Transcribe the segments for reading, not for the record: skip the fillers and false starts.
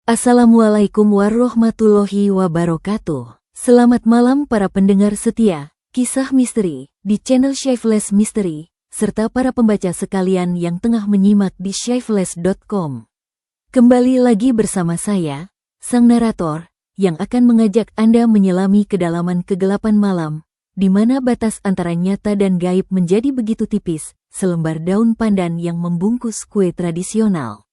Assalamualaikum warahmatullahi wabarakatuh. Selamat malam para pendengar setia, kisah misteri, di channel Shyfeless Mystery, serta para pembaca sekalian yang tengah menyimak di shyfeless.com. Kembali lagi bersama saya, sang narator, yang akan mengajak Anda menyelami kedalaman kegelapan malam, di mana batas antara nyata dan gaib menjadi begitu tipis, selembar daun pandan yang membungkus kue tradisional.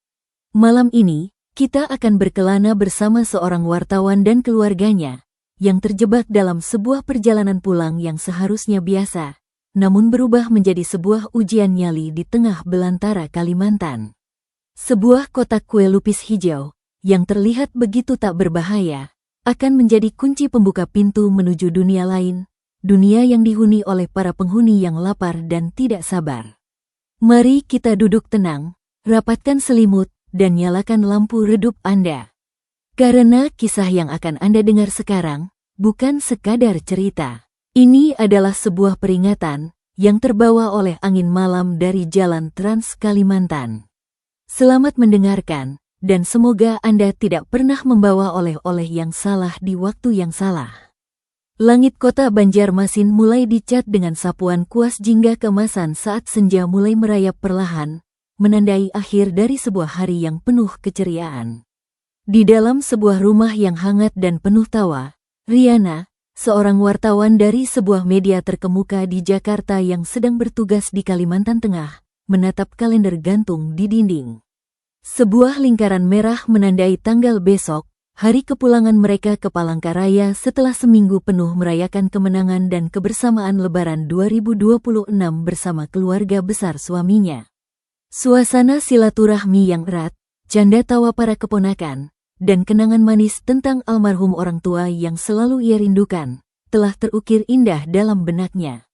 Malam ini, kita akan berkelana bersama seorang wartawan dan keluarganya, yang terjebak dalam sebuah perjalanan pulang yang seharusnya biasa, namun berubah menjadi sebuah ujian nyali di tengah belantara Kalimantan. Sebuah kotak kue lupis hijau, yang terlihat begitu tak berbahaya, akan menjadi kunci pembuka pintu menuju dunia lain, dunia yang dihuni oleh para penghuni yang lapar dan tidak sabar. Mari kita duduk tenang, rapatkan selimut, dan nyalakan lampu redup Anda. Karena kisah yang akan Anda dengar sekarang, bukan sekadar cerita. Ini adalah sebuah peringatan, yang terbawa oleh angin malam dari Jalan Trans Kalimantan. Selamat mendengarkan, dan semoga Anda tidak pernah membawa oleh-oleh yang salah di waktu yang salah. Langit kota Banjarmasin mulai dicat dengan sapuan kuas jingga keemasan saat senja mulai merayap perlahan, menandai akhir dari sebuah hari yang penuh keceriaan. Di dalam sebuah rumah yang hangat dan penuh tawa, Riana, seorang wartawan dari sebuah media terkemuka di Jakarta yang sedang bertugas di Kalimantan Tengah, menatap kalender gantung di dinding. Sebuah lingkaran merah menandai tanggal besok, hari kepulangan mereka ke Palangkaraya setelah seminggu penuh merayakan kemenangan dan kebersamaan Lebaran 2026 bersama keluarga besar suaminya. Suasana silaturahmi yang erat, canda tawa para keponakan, dan kenangan manis tentang almarhum orang tua yang selalu ia rindukan, telah terukir indah dalam benaknya.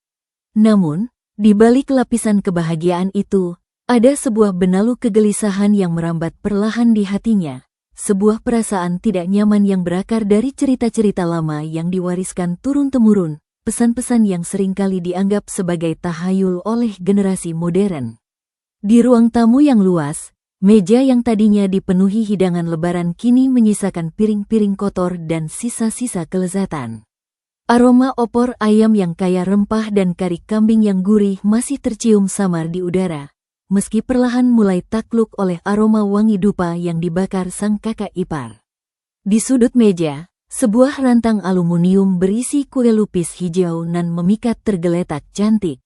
Namun, di balik lapisan kebahagiaan itu, ada sebuah benalu kegelisahan yang merambat perlahan di hatinya, sebuah perasaan tidak nyaman yang berakar dari cerita-cerita lama yang diwariskan turun-temurun, pesan-pesan yang seringkali dianggap sebagai tahayul oleh generasi modern. Di ruang tamu yang luas, meja yang tadinya dipenuhi hidangan lebaran kini menyisakan piring-piring kotor dan sisa-sisa kelezatan. Aroma opor ayam yang kaya rempah dan kari kambing yang gurih masih tercium samar di udara, meski perlahan mulai takluk oleh aroma wangi dupa yang dibakar sang kakak ipar. Di sudut meja, sebuah rantang aluminium berisi kue lupis hijau nan memikat tergeletak cantik.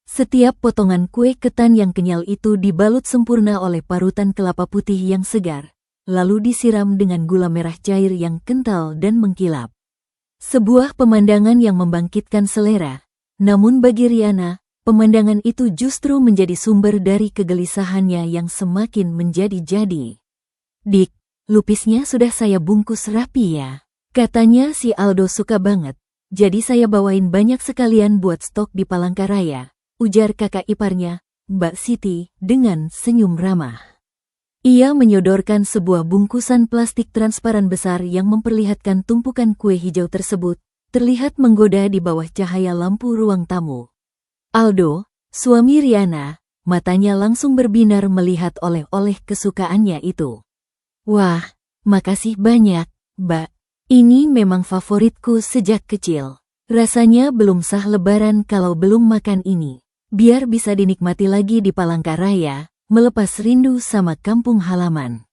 Setiap potongan kue ketan yang kenyal itu dibalut sempurna oleh parutan kelapa putih yang segar, lalu disiram dengan gula merah cair yang kental dan mengkilap. Sebuah pemandangan yang membangkitkan selera, namun bagi Riana, pemandangan itu justru menjadi sumber dari kegelisahannya yang semakin menjadi-jadi. "Dik, lupisnya sudah saya bungkus rapi ya," katanya si Aldo suka banget, "jadi saya bawain banyak sekalian buat stok di Palangkaraya," ujar kakak iparnya, Mbak Siti, dengan senyum ramah. Ia menyodorkan sebuah bungkusan plastik transparan besar yang memperlihatkan tumpukan kue hijau tersebut, terlihat menggoda di bawah cahaya lampu ruang tamu. Aldo, suami Riana, matanya langsung berbinar melihat oleh-oleh kesukaannya itu. "Wah, makasih banyak, Mbak. Ini memang favoritku sejak kecil. Rasanya belum sah lebaran kalau belum makan ini. Biar bisa dinikmati lagi di Palangkaraya, melepas rindu sama kampung halaman."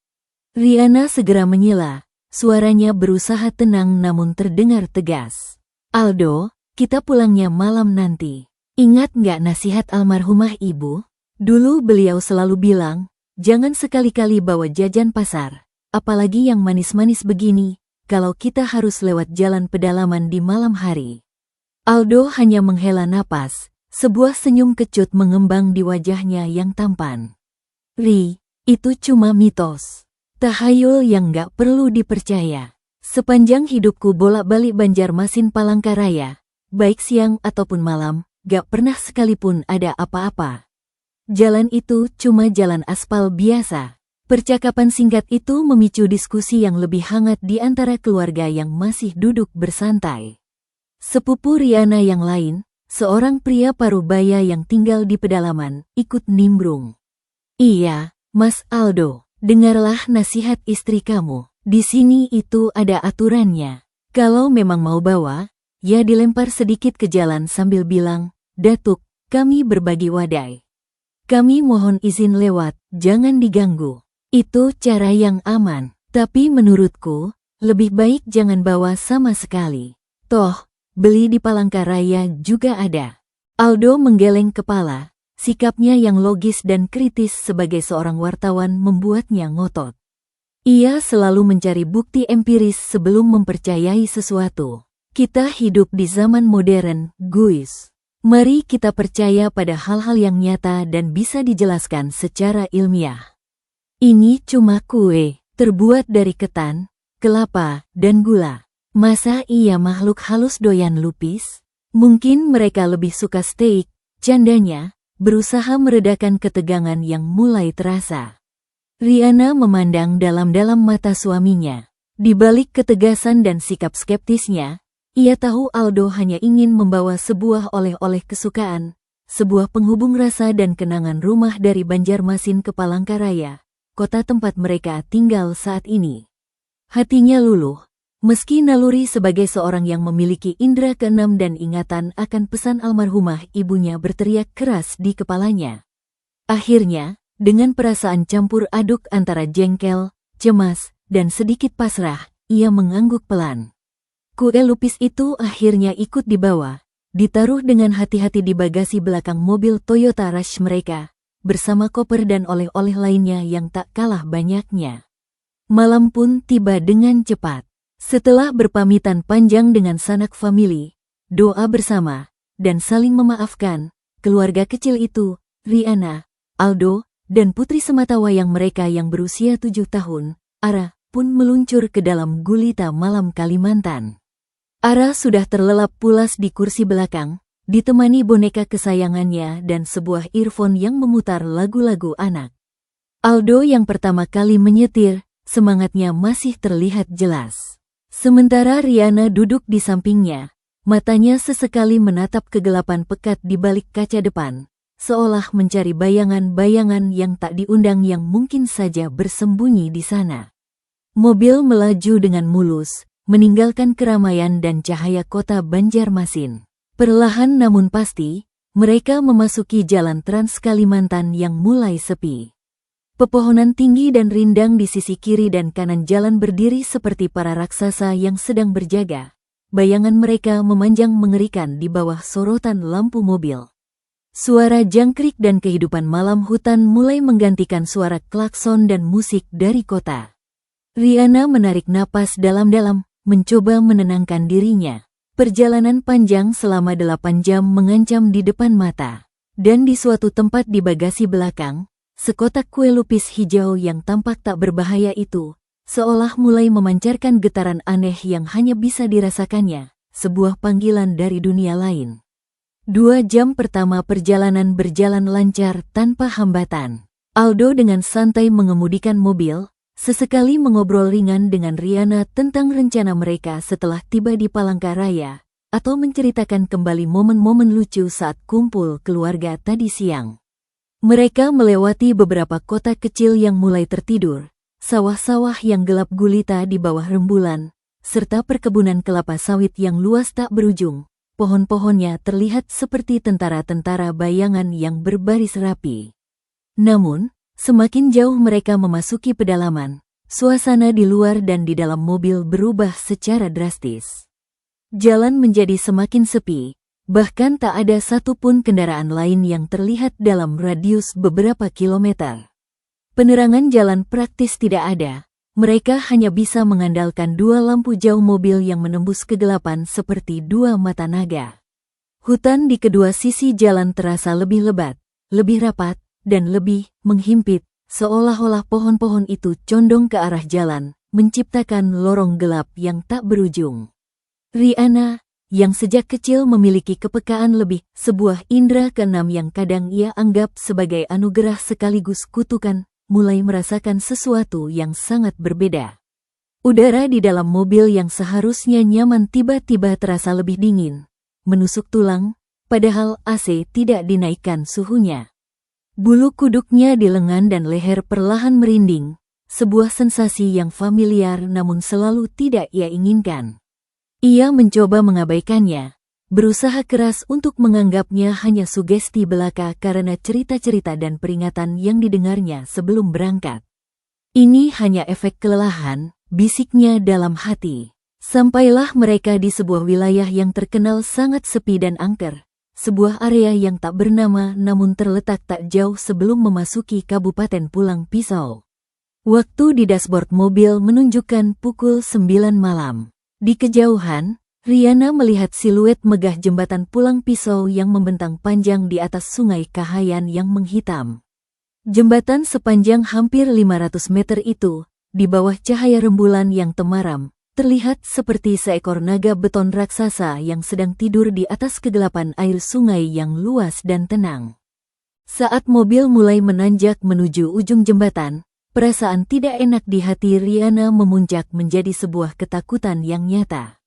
Riana segera menyela, suaranya berusaha tenang namun terdengar tegas. "Aldo, kita pulangnya malam nanti. Ingat nggak nasihat almarhumah ibu? Dulu beliau selalu bilang, jangan sekali-kali bawa jajan pasar, apalagi yang manis-manis begini, kalau kita harus lewat jalan pedalaman di malam hari." Aldo hanya menghela napas. Sebuah senyum kecut mengembang di wajahnya yang tampan. "Ri, itu cuma mitos. Tahayul yang gak perlu dipercaya. Sepanjang hidupku bolak-balik Banjarmasin Palangkaraya, baik siang ataupun malam, gak pernah sekalipun ada apa-apa. Jalan itu cuma jalan aspal biasa." Percakapan singkat itu memicu diskusi yang lebih hangat di antara keluarga yang masih duduk bersantai. Sepupu Riana yang lain, seorang pria parubaya yang tinggal di pedalaman, ikut nimbrung. "Iya, Mas Aldo, dengarlah nasihat istri kamu. Di sini itu ada aturannya. Kalau memang mau bawa, ya dilempar sedikit ke jalan sambil bilang, "Datuk, kami berbagi wadai. Kami mohon izin lewat, jangan diganggu." Itu cara yang aman. Tapi menurutku, lebih baik jangan bawa sama sekali. Toh, beli di Palangkaraya juga ada. Aldo menggeleng kepala, sikapnya yang logis dan kritis sebagai seorang wartawan membuatnya ngotot. Ia selalu mencari bukti empiris sebelum mempercayai sesuatu. Kita hidup di zaman modern, guys. Mari kita percaya pada hal-hal yang nyata dan bisa dijelaskan secara ilmiah. Ini cuma kue, terbuat dari ketan, kelapa, dan gula. Masa iya makhluk halus doyan lupis? Mungkin mereka lebih suka steak, candanya, berusaha meredakan ketegangan yang mulai terasa. Riana memandang dalam-dalam mata suaminya. Di balik ketegasan dan sikap skeptisnya, ia tahu Aldo hanya ingin membawa sebuah oleh-oleh kesukaan, sebuah penghubung rasa dan kenangan rumah dari Banjarmasin ke Palangkaraya, kota tempat mereka tinggal saat ini. Hatinya luluh, meski naluri sebagai seorang yang memiliki indera keenam dan ingatan akan pesan almarhumah ibunya berteriak keras di kepalanya. Akhirnya, dengan perasaan campur aduk antara jengkel, cemas, dan sedikit pasrah, ia mengangguk pelan. Kue lupis itu akhirnya ikut dibawa, ditaruh dengan hati-hati di bagasi belakang mobil Toyota Rush mereka, bersama koper dan oleh-oleh lainnya yang tak kalah banyaknya. Malam pun tiba dengan cepat. Setelah berpamitan panjang dengan sanak famili, doa bersama, dan saling memaafkan, keluarga kecil itu, Riana, Aldo, dan putri sematawayang mereka yang berusia 7 tahun, Ara, pun meluncur ke dalam gulita malam Kalimantan. Ara sudah terlelap pulas di kursi belakang, ditemani boneka kesayangannya dan sebuah earphone yang memutar lagu-lagu anak. Aldo yang pertama kali menyetir, semangatnya masih terlihat jelas. Sementara Riana duduk di sampingnya, matanya sesekali menatap kegelapan pekat di balik kaca depan, seolah mencari bayangan-bayangan yang tak diundang yang mungkin saja bersembunyi di sana. Mobil melaju dengan mulus, meninggalkan keramaian dan cahaya kota Banjarmasin. Perlahan namun pasti, mereka memasuki jalan Trans Kalimantan yang mulai sepi. Pepohonan tinggi dan rindang di sisi kiri dan kanan jalan berdiri seperti para raksasa yang sedang berjaga. Bayangan mereka memanjang mengerikan di bawah sorotan lampu mobil. Suara jangkrik dan kehidupan malam hutan mulai menggantikan suara klakson dan musik dari kota. Riana menarik napas dalam-dalam, mencoba menenangkan dirinya. Perjalanan panjang selama 8 jam mengancam di depan mata. Dan di suatu tempat di bagasi belakang, sekotak kue lupis hijau yang tampak tak berbahaya itu, seolah mulai memancarkan getaran aneh yang hanya bisa dirasakannya, sebuah panggilan dari dunia lain. 2 jam pertama perjalanan berjalan lancar tanpa hambatan. Aldo dengan santai mengemudikan mobil, sesekali mengobrol ringan dengan Riana tentang rencana mereka setelah tiba di Palangkaraya, atau menceritakan kembali momen-momen lucu saat kumpul keluarga tadi siang. Mereka melewati beberapa kota kecil yang mulai tertidur, sawah-sawah yang gelap gulita di bawah rembulan, serta perkebunan kelapa sawit yang luas tak berujung. Pohon-pohonnya terlihat seperti tentara-tentara bayangan yang berbaris rapi. Namun, semakin jauh mereka memasuki pedalaman, suasana di luar dan di dalam mobil berubah secara drastis. Jalan menjadi semakin sepi, bahkan tak ada satupun kendaraan lain yang terlihat dalam radius beberapa kilometer. Penerangan jalan praktis tidak ada. Mereka hanya bisa mengandalkan 2 lampu jauh mobil yang menembus kegelapan seperti 2 mata naga. Hutan di kedua sisi jalan terasa lebih lebat, lebih rapat, dan lebih menghimpit, seolah-olah pohon-pohon itu condong ke arah jalan, menciptakan lorong gelap yang tak berujung. Riana, yang sejak kecil memiliki kepekaan lebih, sebuah indera keenam yang kadang ia anggap sebagai anugerah sekaligus kutukan, mulai merasakan sesuatu yang sangat berbeda. Udara di dalam mobil yang seharusnya nyaman tiba-tiba terasa lebih dingin, menusuk tulang, padahal AC tidak dinaikkan suhunya. Bulu kuduknya di lengan dan leher perlahan merinding, sebuah sensasi yang familiar namun selalu tidak ia inginkan. Ia mencoba mengabaikannya, berusaha keras untuk menganggapnya hanya sugesti belaka karena cerita-cerita dan peringatan yang didengarnya sebelum berangkat. Ini hanya efek kelelahan, bisiknya dalam hati. Sampailah mereka di sebuah wilayah yang terkenal sangat sepi dan angker, sebuah area yang tak bernama namun terletak tak jauh sebelum memasuki Kabupaten Pulang Pisau. Waktu di dashboard mobil menunjukkan pukul 9 malam. Di kejauhan, Riana melihat siluet megah jembatan Pulang Pisau yang membentang panjang di atas sungai Kahayan yang menghitam. Jembatan sepanjang hampir 500 meter itu, di bawah cahaya rembulan yang temaram, terlihat seperti seekor naga beton raksasa yang sedang tidur di atas kegelapan air sungai yang luas dan tenang. Saat mobil mulai menanjak menuju ujung jembatan, perasaan tidak enak di hati Riana memuncak menjadi sebuah ketakutan yang nyata.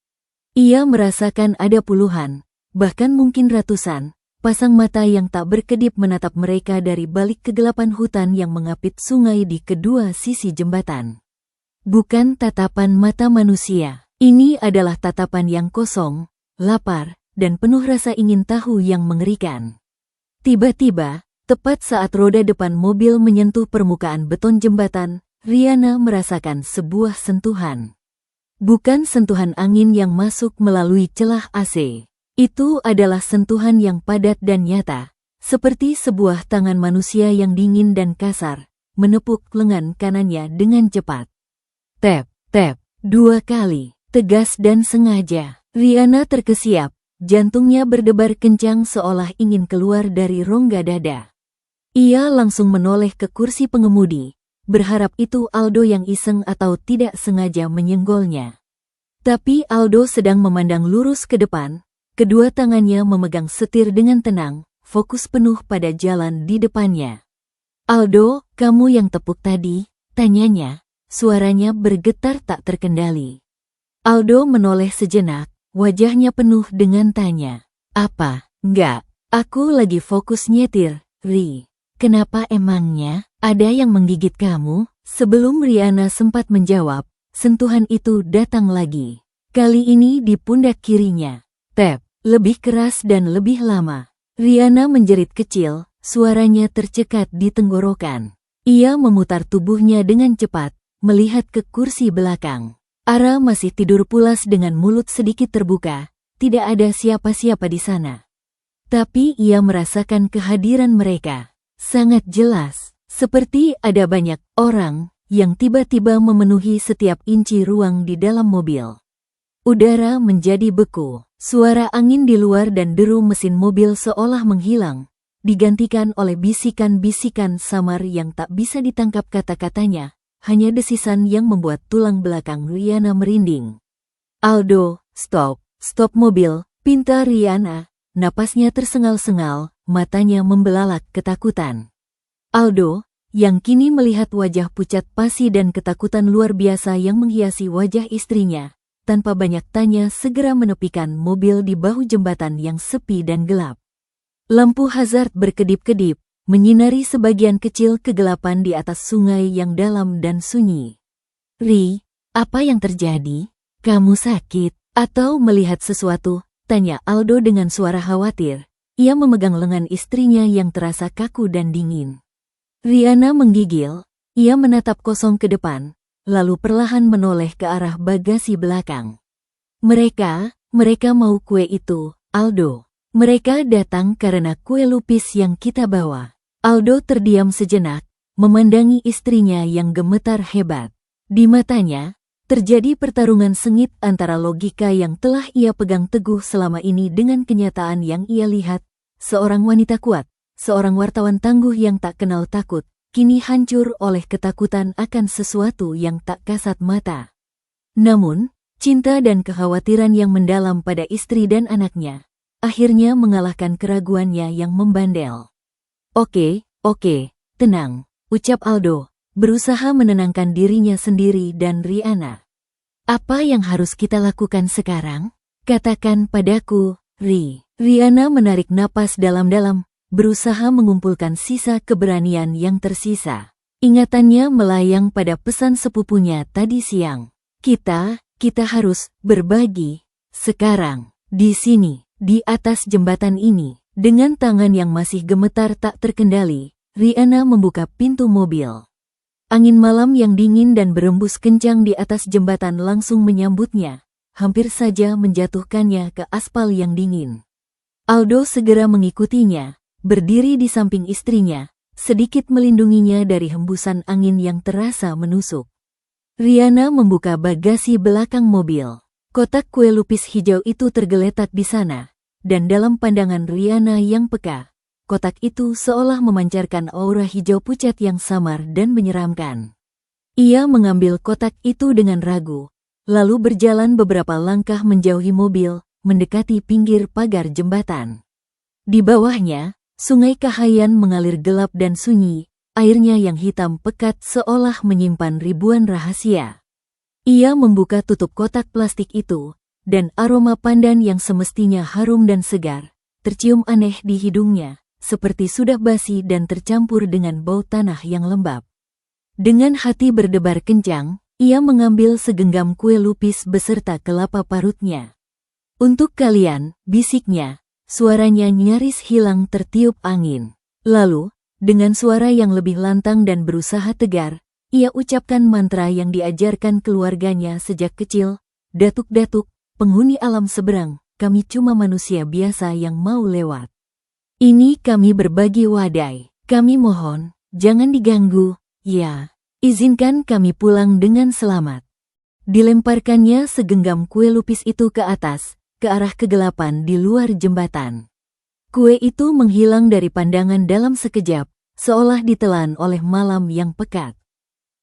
Ia merasakan ada puluhan, bahkan mungkin ratusan, pasang mata yang tak berkedip menatap mereka dari balik kegelapan hutan yang mengapit sungai di kedua sisi jembatan. Bukan tatapan mata manusia, ini adalah tatapan yang kosong, lapar, dan penuh rasa ingin tahu yang mengerikan. Tiba-tiba, tepat saat roda depan mobil menyentuh permukaan beton jembatan, Riana merasakan sebuah sentuhan. Bukan sentuhan angin yang masuk melalui celah AC. Itu adalah sentuhan yang padat dan nyata, seperti sebuah tangan manusia yang dingin dan kasar, menepuk lengan kanannya dengan cepat. Tap, tap, 2 kali, tegas dan sengaja. Riana terkesiap, jantungnya berdebar kencang seolah ingin keluar dari rongga dada. Ia langsung menoleh ke kursi pengemudi, berharap itu Aldo yang iseng atau tidak sengaja menyenggolnya. Tapi Aldo sedang memandang lurus ke depan, kedua tangannya memegang setir dengan tenang, fokus penuh pada jalan di depannya. "Aldo, kamu yang tepuk tadi?" tanyanya, suaranya bergetar tak terkendali. Aldo menoleh sejenak, wajahnya penuh dengan tanya. "Apa? Enggak, aku lagi fokus nyetir, Ri." "Kenapa emangnya? Ada yang menggigit kamu?" Sebelum Riana sempat menjawab, sentuhan itu datang lagi. Kali ini di pundak kirinya. Tap, lebih keras dan lebih lama. Riana menjerit kecil, suaranya tercekat di tenggorokan. Ia memutar tubuhnya dengan cepat, melihat ke kursi belakang. Ara masih tidur pulas dengan mulut sedikit terbuka, tidak ada siapa-siapa di sana. Tapi ia merasakan kehadiran mereka. Sangat jelas, seperti ada banyak orang yang tiba-tiba memenuhi setiap inci ruang di dalam mobil. Udara menjadi beku, suara angin di luar dan deru mesin mobil seolah menghilang, digantikan oleh bisikan-bisikan samar yang tak bisa ditangkap kata-katanya, hanya desisan yang membuat tulang belakang Riana merinding. "Aldo, stop mobil," pinta Riana, napasnya tersengal-sengal, matanya membelalak ketakutan. Aldo, yang kini melihat wajah pucat pasi dan ketakutan luar biasa yang menghiasi wajah istrinya, tanpa banyak tanya segera menepikan mobil di bahu jembatan yang sepi dan gelap. Lampu hazard berkedip-kedip, menyinari sebagian kecil kegelapan di atas sungai yang dalam dan sunyi. "Ri, apa yang terjadi? Kamu sakit atau melihat sesuatu?" tanya Aldo dengan suara khawatir. Ia memegang lengan istrinya yang terasa kaku dan dingin. Riana menggigil, ia menatap kosong ke depan, lalu perlahan menoleh ke arah bagasi belakang. Mereka mau kue itu, Aldo. Mereka datang karena kue lupis yang kita bawa." Aldo terdiam sejenak, memandangi istrinya yang gemetar hebat. Di matanya, terjadi pertarungan sengit antara logika yang telah ia pegang teguh selama ini dengan kenyataan yang ia lihat. Seorang wanita kuat, seorang wartawan tangguh yang tak kenal takut, kini hancur oleh ketakutan akan sesuatu yang tak kasat mata. Namun, cinta dan kekhawatiran yang mendalam pada istri dan anaknya, akhirnya mengalahkan keraguannya yang membandel. Oke, tenang, ucap Aldo, berusaha menenangkan dirinya sendiri dan Riana. "Apa yang harus kita lakukan sekarang? Katakan padaku, Ri." Riana menarik napas dalam-dalam, berusaha mengumpulkan sisa keberanian yang tersisa. Ingatannya melayang pada pesan sepupunya tadi siang. Kita harus berbagi. Sekarang, di sini, di atas jembatan ini, dengan tangan yang masih gemetar tak terkendali, Rihanna membuka pintu mobil. Angin malam yang dingin dan berembus kencang di atas jembatan langsung menyambutnya, hampir saja menjatuhkannya ke aspal yang dingin. Aldo segera mengikutinya, berdiri di samping istrinya, sedikit melindunginya dari hembusan angin yang terasa menusuk. Rihanna membuka bagasi belakang mobil. Kotak kue lupis hijau itu tergeletak di sana, dan dalam pandangan Rihanna yang peka, kotak itu seolah memancarkan aura hijau pucat yang samar dan menyeramkan. Ia mengambil kotak itu dengan ragu, lalu berjalan beberapa langkah menjauhi mobil, mendekati pinggir pagar jembatan. Di bawahnya, Sungai Kahayan mengalir gelap dan sunyi, airnya yang hitam pekat seolah menyimpan ribuan rahasia. Ia membuka tutup kotak plastik itu, dan aroma pandan yang semestinya harum dan segar, tercium aneh di hidungnya, seperti sudah basi dan tercampur dengan bau tanah yang lembab. Dengan hati berdebar kencang, ia mengambil segenggam kue lupis beserta kelapa parutnya. Untuk kalian, bisiknya, suaranya nyaris hilang tertiup angin. Lalu, dengan suara yang lebih lantang dan berusaha tegar, ia ucapkan mantra yang diajarkan keluarganya sejak kecil, datuk-datuk, penghuni alam seberang, kami cuma manusia biasa yang mau lewat. Ini kami berbagi wadai. Kami mohon, jangan diganggu, ya. Izinkan kami pulang dengan selamat. Dilemparkannya segenggam kue lupis itu ke atas, ke arah kegelapan di luar jembatan. Kue itu menghilang dari pandangan dalam sekejap, seolah ditelan oleh malam yang pekat.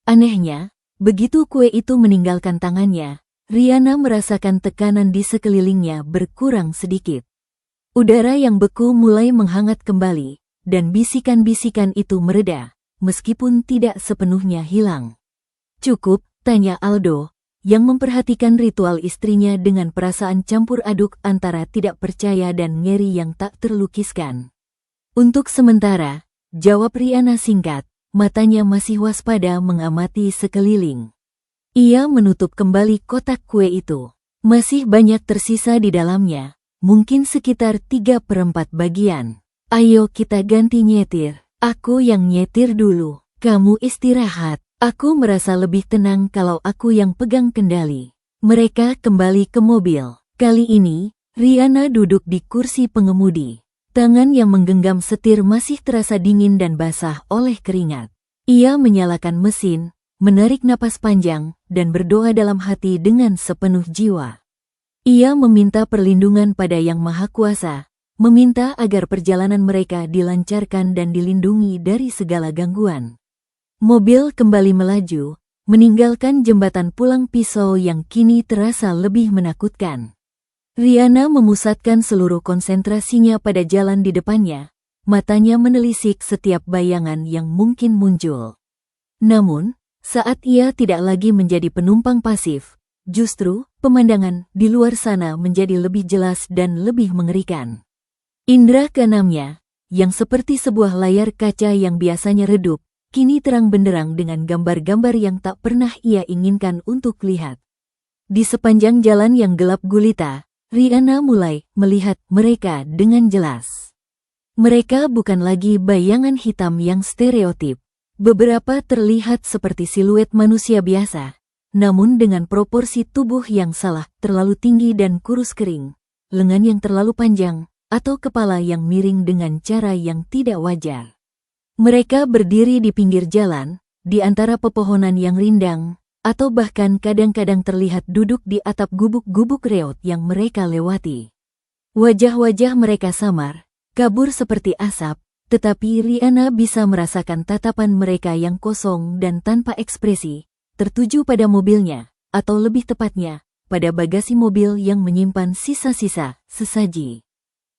Anehnya, begitu kue itu meninggalkan tangannya, Rihanna merasakan tekanan di sekelilingnya berkurang sedikit. Udara yang beku mulai menghangat kembali, dan bisikan-bisikan itu mereda, meskipun tidak sepenuhnya hilang. Cukup, tanya Aldo, yang memperhatikan ritual istrinya dengan perasaan campur aduk antara tidak percaya dan ngeri yang tak terlukiskan. Untuk sementara, jawab Rihanna singkat, matanya masih waspada mengamati sekeliling. Ia menutup kembali kotak kue itu. Masih banyak tersisa di dalamnya. Mungkin sekitar 3/4 bagian. Ayo kita ganti nyetir. Aku yang nyetir dulu. Kamu istirahat. Aku merasa lebih tenang kalau aku yang pegang kendali. Mereka kembali ke mobil. Kali ini, Rihanna duduk di kursi pengemudi. Tangan yang menggenggam setir masih terasa dingin dan basah oleh keringat. Ia menyalakan mesin, menarik napas panjang, dan berdoa dalam hati dengan sepenuh jiwa. Ia meminta perlindungan pada Yang Maha Kuasa, meminta agar perjalanan mereka dilancarkan dan dilindungi dari segala gangguan. Mobil kembali melaju, meninggalkan jembatan pulang pisau yang kini terasa lebih menakutkan. Rihanna memusatkan seluruh konsentrasinya pada jalan di depannya, matanya menelisik setiap bayangan yang mungkin muncul. Namun, saat ia tidak lagi menjadi penumpang pasif, justru, pemandangan di luar sana menjadi lebih jelas dan lebih mengerikan. Indra keenamnya, yang seperti sebuah layar kaca yang biasanya redup, kini terang benderang dengan gambar-gambar yang tak pernah ia inginkan untuk lihat. Di sepanjang jalan yang gelap gulita, Rihanna mulai melihat mereka dengan jelas. Mereka bukan lagi bayangan hitam yang stereotip. Beberapa terlihat seperti siluet manusia biasa, namun dengan proporsi tubuh yang salah, terlalu tinggi dan kurus kering, lengan yang terlalu panjang, atau kepala yang miring dengan cara yang tidak wajar. Mereka berdiri di pinggir jalan, di antara pepohonan yang rindang, atau bahkan kadang-kadang terlihat duduk di atap gubuk-gubuk reot yang mereka lewati. Wajah-wajah mereka samar, kabur seperti asap, tetapi Rihanna bisa merasakan tatapan mereka yang kosong dan tanpa ekspresi, tertuju pada mobilnya, atau lebih tepatnya, pada bagasi mobil yang menyimpan sisa-sisa sesaji.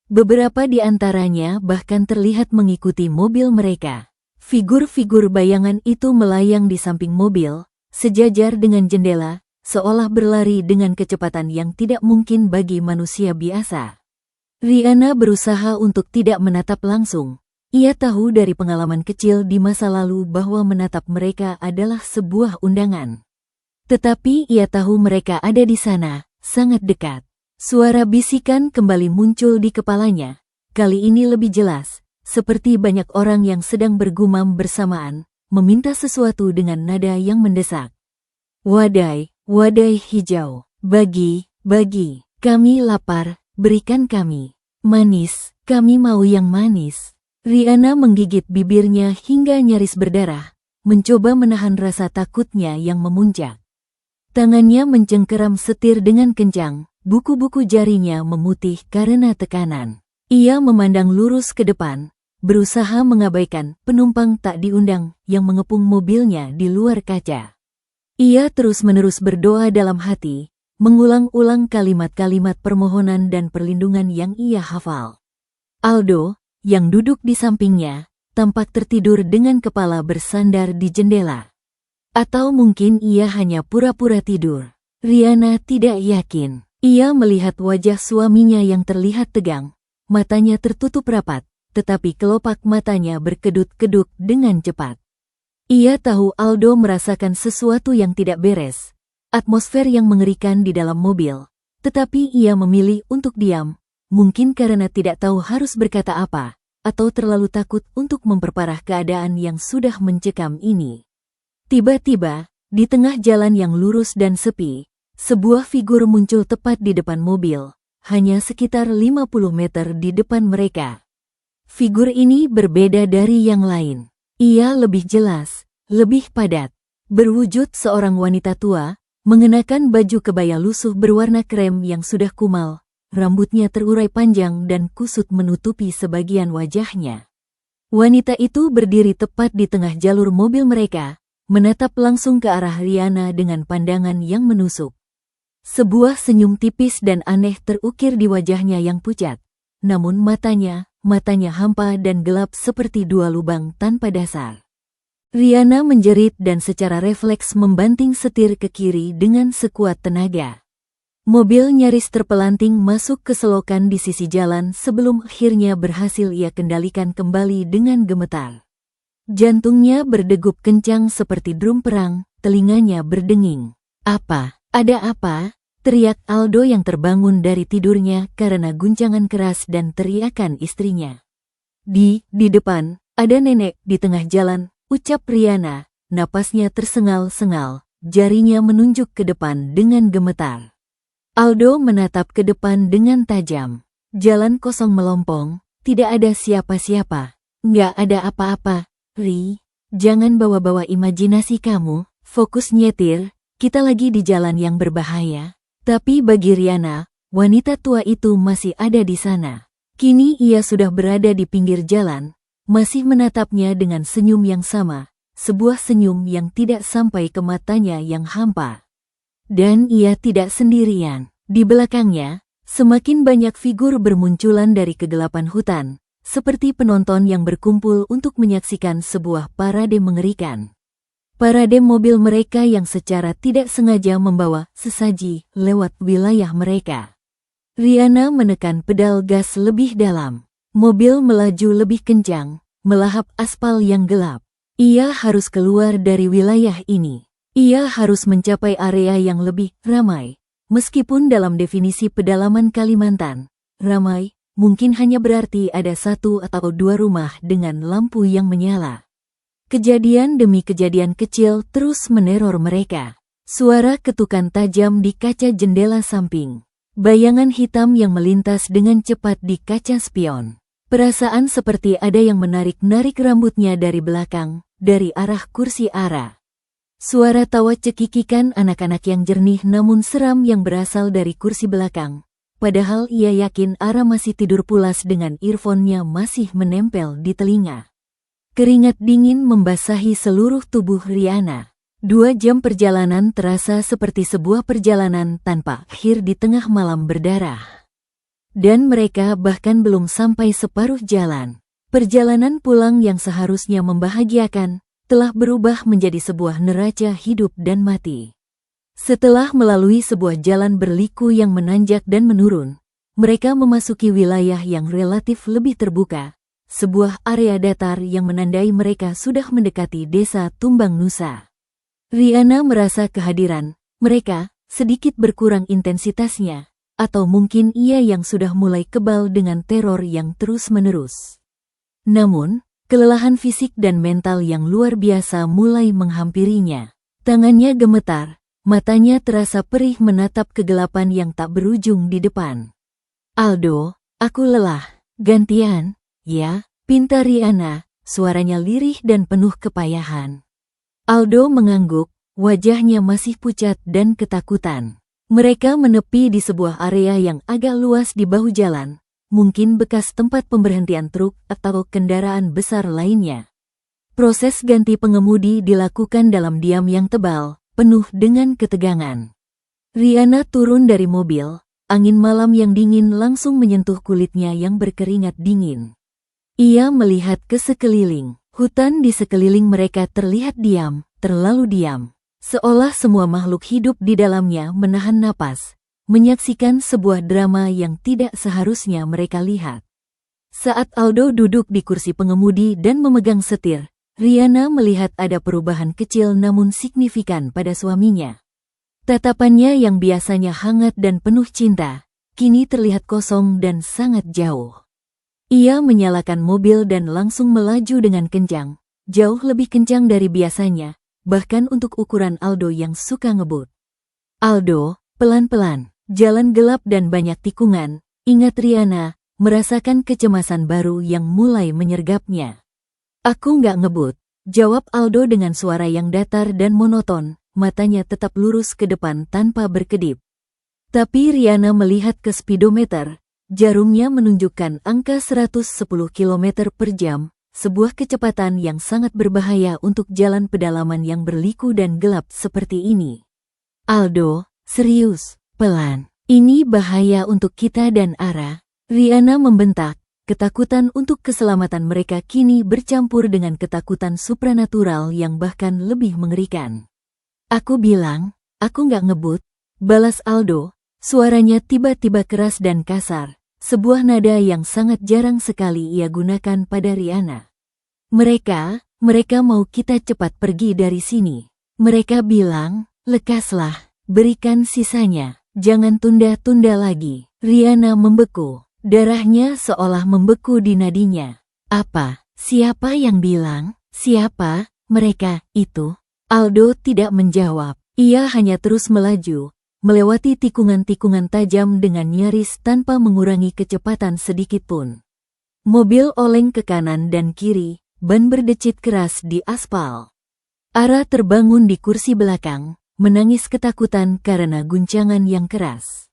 Beberapa di antaranya bahkan terlihat mengikuti mobil mereka. Figur-figur bayangan itu melayang di samping mobil, sejajar dengan jendela, seolah berlari dengan kecepatan yang tidak mungkin bagi manusia biasa. Rihanna berusaha untuk tidak menatap langsung. Ia tahu dari pengalaman kecil di masa lalu bahwa menatap mereka adalah sebuah undangan. Tetapi ia tahu mereka ada di sana, sangat dekat. Suara bisikan kembali muncul di kepalanya. Kali ini lebih jelas, seperti banyak orang yang sedang bergumam bersamaan, meminta sesuatu dengan nada yang mendesak. Wadai, wadai hijau, bagi, kami lapar, berikan kami. Manis, kami mau yang manis. Rihanna menggigit bibirnya hingga nyaris berdarah, mencoba menahan rasa takutnya yang memuncak. Tangannya mencengkeram setir dengan kencang, buku-buku jarinya memutih karena tekanan. Ia memandang lurus ke depan, berusaha mengabaikan penumpang tak diundang yang mengepung mobilnya di luar kaca. Ia terus-menerus berdoa dalam hati, mengulang-ulang kalimat-kalimat permohonan dan perlindungan yang ia hafal. Aldo, yang duduk di sampingnya, tampak tertidur dengan kepala bersandar di jendela. Atau mungkin ia hanya pura-pura tidur. Rihanna tidak yakin. Ia melihat wajah suaminya yang terlihat tegang, matanya tertutup rapat, tetapi kelopak matanya berkedut-kedut dengan cepat. Ia tahu Aldo merasakan sesuatu yang tidak beres, atmosfer yang mengerikan di dalam mobil, tetapi ia memilih untuk diam. Mungkin karena tidak tahu harus berkata apa, atau terlalu takut untuk memperparah keadaan yang sudah mencekam ini. Tiba-tiba, di tengah jalan yang lurus dan sepi, sebuah figur muncul tepat di depan mobil, hanya sekitar 50 meter di depan mereka. Figur ini berbeda dari yang lain. Ia lebih jelas, lebih padat. Berwujud seorang wanita tua, mengenakan baju kebaya lusuh berwarna krem yang sudah kumal. Rambutnya terurai panjang dan kusut menutupi sebagian wajahnya. Wanita itu berdiri tepat di tengah jalur mobil mereka, menatap langsung ke arah Rihanna dengan pandangan yang menusuk. Sebuah senyum tipis dan aneh terukir di wajahnya yang pucat, namun matanya hampa dan gelap seperti dua lubang tanpa dasar. Rihanna menjerit dan secara refleks membanting setir ke kiri dengan sekuat tenaga. Mobil nyaris terpelanting masuk ke selokan di sisi jalan sebelum akhirnya berhasil ia kendalikan kembali dengan gemetar. Jantungnya berdegup kencang seperti drum perang, telinganya berdenging. "Apa? Ada apa?" teriak Aldo yang terbangun dari tidurnya karena guncangan keras dan teriakan istrinya. Di depan, ada nenek di tengah jalan, ucap Rihanna, napasnya tersengal-sengal, jarinya menunjuk ke depan dengan gemetar. Aldo menatap ke depan dengan tajam. Jalan kosong melompong, tidak ada siapa-siapa. Nggak ada apa-apa. Ri, jangan bawa-bawa imajinasi kamu, fokus nyetir, kita lagi di jalan yang berbahaya. Tapi bagi Rihanna, wanita tua itu masih ada di sana. Kini ia sudah berada di pinggir jalan, masih menatapnya dengan senyum yang sama, sebuah senyum yang tidak sampai ke matanya yang hampa. Dan ia tidak sendirian. Di belakangnya, semakin banyak figur bermunculan dari kegelapan hutan, seperti penonton yang berkumpul untuk menyaksikan sebuah parade mengerikan. Parade mobil mereka yang secara tidak sengaja membawa sesaji lewat wilayah mereka. Rihanna menekan pedal gas lebih dalam. Mobil melaju lebih kencang, melahap aspal yang gelap. Ia harus keluar dari wilayah ini. Ia harus mencapai area yang lebih ramai. Meskipun dalam definisi pedalaman Kalimantan, ramai mungkin hanya berarti ada satu atau dua rumah dengan lampu yang menyala. Kejadian demi kejadian kecil terus meneror mereka. Suara ketukan tajam di kaca jendela samping. Bayangan hitam yang melintas dengan cepat di kaca spion. Perasaan seperti ada yang menarik-narik rambutnya dari belakang, dari arah kursi Ara. Suara tawa cekikikan anak-anak yang jernih namun seram yang berasal dari kursi belakang. Padahal ia yakin Ara masih tidur pulas dengan earphone-nya masih menempel di telinga. Keringat dingin membasahi seluruh tubuh Rihanna. 2 jam perjalanan terasa seperti sebuah perjalanan tanpa akhir di tengah malam berdarah. Dan mereka bahkan belum sampai separuh jalan. Perjalanan pulang yang seharusnya membahagiakan, telah berubah menjadi sebuah neraca hidup dan mati. Setelah melalui sebuah jalan berliku yang menanjak dan menurun, mereka memasuki wilayah yang relatif lebih terbuka, sebuah area datar yang menandai mereka sudah mendekati desa Tumbang Nusa. Riana merasa kehadiran mereka sedikit berkurang intensitasnya, atau mungkin ia yang sudah mulai kebal dengan teror yang terus-menerus. Namun, kelelahan fisik dan mental yang luar biasa mulai menghampirinya. Tangannya gemetar, matanya terasa perih menatap kegelapan yang tak berujung di depan. "Aldo, aku lelah. Gantian, ya," pinta Riana, suaranya lirih dan penuh kepayahan. Aldo mengangguk, wajahnya masih pucat dan ketakutan. Mereka menepi di sebuah area yang agak luas di bahu jalan, mungkin bekas tempat pemberhentian truk atau kendaraan besar lainnya. Proses ganti pengemudi dilakukan dalam diam yang tebal, penuh dengan ketegangan. Riana turun dari mobil, angin malam yang dingin langsung menyentuh kulitnya yang berkeringat dingin. Ia melihat ke sekeliling. Hutan di sekeliling mereka terlihat diam, terlalu diam. Seolah semua makhluk hidup di dalamnya menahan napas, menyaksikan sebuah drama yang tidak seharusnya mereka lihat. Saat Aldo duduk di kursi pengemudi dan memegang setir, Riana melihat ada perubahan kecil namun signifikan pada suaminya. Tatapannya yang biasanya hangat dan penuh cinta, kini terlihat kosong dan sangat jauh. Ia menyalakan mobil dan langsung melaju dengan kencang, jauh lebih kencang dari biasanya, bahkan untuk ukuran Aldo yang suka ngebut. "Aldo, pelan-pelan, jalan gelap dan banyak tikungan," ingat Riana, merasakan kecemasan baru yang mulai menyergapnya. "Aku nggak ngebut," jawab Aldo dengan suara yang datar dan monoton, matanya tetap lurus ke depan tanpa berkedip. Tapi Riana melihat ke speedometer, jarumnya menunjukkan angka 110 km per jam, sebuah kecepatan yang sangat berbahaya untuk jalan pedalaman yang berliku dan gelap seperti ini. "Aldo, serius, pelan. Ini bahaya untuk kita dan Ara," Riana membentak. Ketakutan untuk keselamatan mereka kini bercampur dengan ketakutan supranatural yang bahkan lebih mengerikan. "Aku bilang, aku nggak ngebut," balas Aldo, suaranya tiba-tiba keras dan kasar, sebuah nada yang sangat jarang sekali ia gunakan pada Riana. Mereka mau kita cepat pergi dari sini. Mereka bilang, lekaslah, berikan sisanya, jangan tunda-tunda lagi." Riana membeku. Darahnya seolah membeku di nadinya. "Apa? Siapa yang bilang? Siapa? Mereka itu?" Aldo tidak menjawab. Ia hanya terus melaju, melewati tikungan-tikungan tajam dengan nyaris tanpa mengurangi kecepatan sedikitpun. Mobil oleng ke kanan dan kiri, ban berdecit keras di aspal. Ara terbangun di kursi belakang, menangis ketakutan karena guncangan yang keras.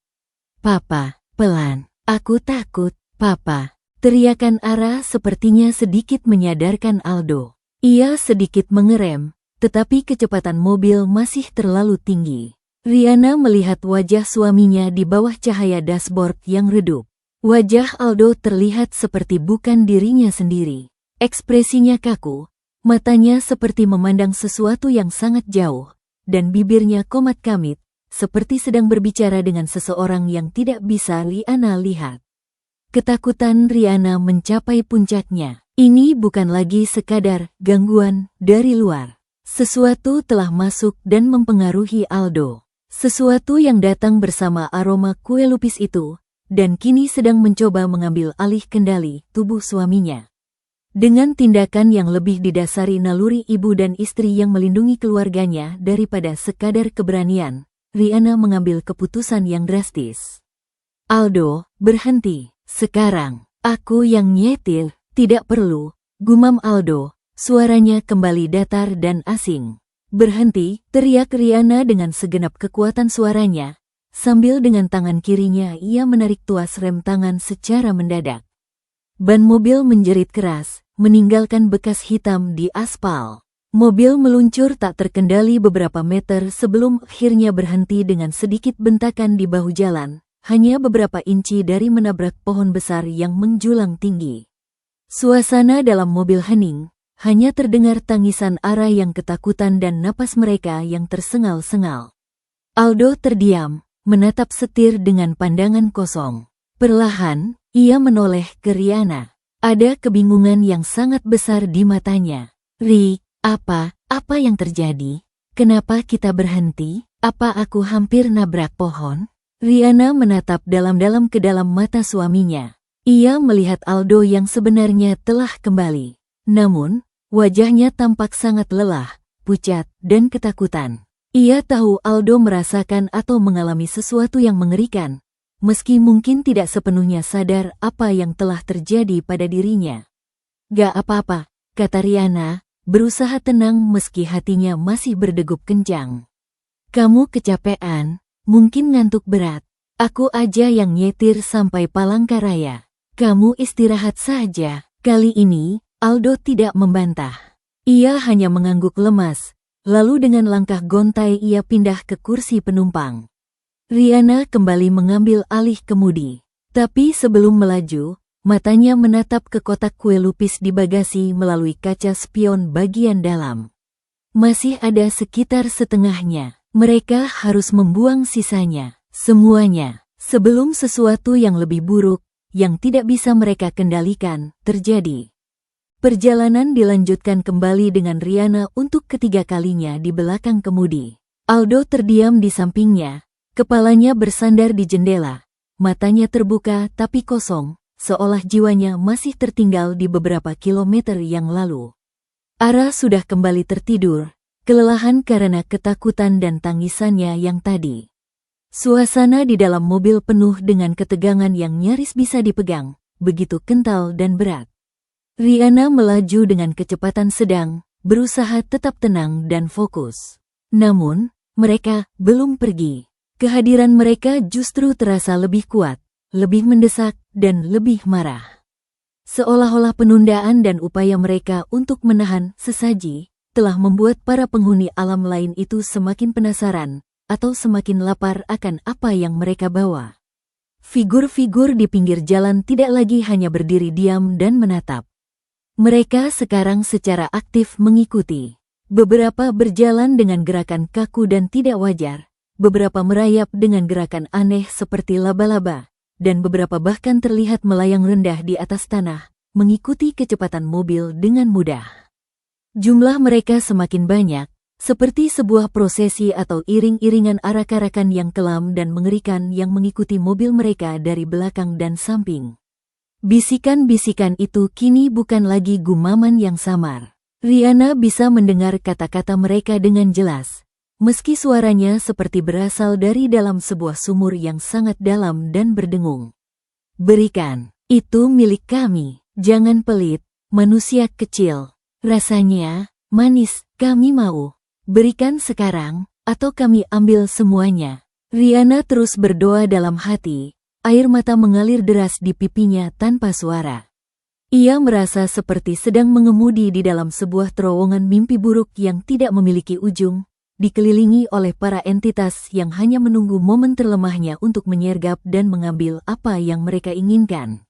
"Papa, pelan. Aku takut, Papa," teriakan Ara sepertinya sedikit menyadarkan Aldo. Ia sedikit mengerem, tetapi kecepatan mobil masih terlalu tinggi. Riana melihat wajah suaminya di bawah cahaya dashboard yang redup. Wajah Aldo terlihat seperti bukan dirinya sendiri. Ekspresinya kaku, matanya seperti memandang sesuatu yang sangat jauh, dan bibirnya komat-kamit, seperti sedang berbicara dengan seseorang yang tidak bisa Riana lihat. Ketakutan Riana mencapai puncaknya. Ini bukan lagi sekadar gangguan dari luar. Sesuatu telah masuk dan mempengaruhi Aldo. Sesuatu yang datang bersama aroma kue lupis itu, dan kini sedang mencoba mengambil alih kendali tubuh suaminya. Dengan tindakan yang lebih didasari naluri ibu dan istri yang melindungi keluarganya daripada sekadar keberanian, Riana mengambil keputusan yang drastis. "Aldo, berhenti. Sekarang, aku yang nyetir." "Tidak perlu," gumam Aldo, suaranya kembali datar dan asing. "Berhenti," teriak Riana dengan segenap kekuatan suaranya, sambil dengan tangan kirinya ia menarik tuas rem tangan secara mendadak. Ban mobil menjerit keras, meninggalkan bekas hitam di aspal. Mobil meluncur tak terkendali beberapa meter sebelum akhirnya berhenti dengan sedikit bentakan di bahu jalan, hanya beberapa inci dari menabrak pohon besar yang menjulang tinggi. Suasana dalam mobil hening, hanya terdengar tangisan Ara yang ketakutan dan napas mereka yang tersengal-sengal. Aldo terdiam, menatap setir dengan pandangan kosong. Perlahan, ia menoleh ke Riana. Ada kebingungan yang sangat besar di matanya. "Ri, apa yang terjadi? Kenapa kita berhenti? Apa aku hampir nabrak pohon?" Riana menatap dalam-dalam ke dalam mata suaminya. Ia melihat Aldo yang sebenarnya telah kembali. Namun, wajahnya tampak sangat lelah, pucat, dan ketakutan. Ia tahu Aldo merasakan atau mengalami sesuatu yang mengerikan, meski mungkin tidak sepenuhnya sadar apa yang telah terjadi pada dirinya. "Gak apa-apa," kata Riana, berusaha tenang meski hatinya masih berdegup kencang. "Kamu kecapean, mungkin ngantuk berat. Aku aja yang nyetir sampai Palangkaraya. Kamu istirahat saja." Kali ini, Aldo tidak membantah. Ia hanya mengangguk lemas, lalu dengan langkah gontai ia pindah ke kursi penumpang. Riana kembali mengambil alih kemudi. Tapi sebelum melaju, matanya menatap ke kotak kue lupis di bagasi melalui kaca spion bagian dalam. Masih ada sekitar setengahnya. Mereka harus membuang sisanya, semuanya, sebelum sesuatu yang lebih buruk, yang tidak bisa mereka kendalikan, terjadi. Perjalanan dilanjutkan kembali dengan Riana untuk ketiga kalinya di belakang kemudi. Aldo terdiam di sampingnya, kepalanya bersandar di jendela, matanya terbuka tapi kosong, seolah jiwanya masih tertinggal di beberapa kilometer yang lalu. Ara sudah kembali tertidur, kelelahan karena ketakutan dan tangisannya yang tadi. Suasana di dalam mobil penuh dengan ketegangan yang nyaris bisa dipegang, begitu kental dan berat. Riana melaju dengan kecepatan sedang, berusaha tetap tenang dan fokus. Namun, mereka belum pergi. Kehadiran mereka justru terasa lebih kuat, lebih mendesak, dan lebih marah. Seolah-olah penundaan dan upaya mereka untuk menahan sesaji telah membuat para penghuni alam lain itu semakin penasaran atau semakin lapar akan apa yang mereka bawa. Figur-figur di pinggir jalan tidak lagi hanya berdiri diam dan menatap. Mereka sekarang secara aktif mengikuti. Beberapa berjalan dengan gerakan kaku dan tidak wajar, beberapa merayap dengan gerakan aneh seperti laba-laba, dan beberapa bahkan terlihat melayang rendah di atas tanah, mengikuti kecepatan mobil dengan mudah. Jumlah mereka semakin banyak, seperti sebuah prosesi atau iring-iringan arak-arakan yang kelam dan mengerikan yang mengikuti mobil mereka dari belakang dan samping. Bisikan-bisikan itu kini bukan lagi gumaman yang samar. Riana bisa mendengar kata-kata mereka dengan jelas, meski suaranya seperti berasal dari dalam sebuah sumur yang sangat dalam dan berdengung. "Berikan, itu milik kami, jangan pelit, manusia kecil. Rasanya manis, kami mau. Berikan sekarang, atau kami ambil semuanya." Riana terus berdoa dalam hati, air mata mengalir deras di pipinya tanpa suara. Ia merasa seperti sedang mengemudi di dalam sebuah terowongan mimpi buruk yang tidak memiliki ujung, dikelilingi oleh para entitas yang hanya menunggu momen terlemahnya untuk menyergap dan mengambil apa yang mereka inginkan.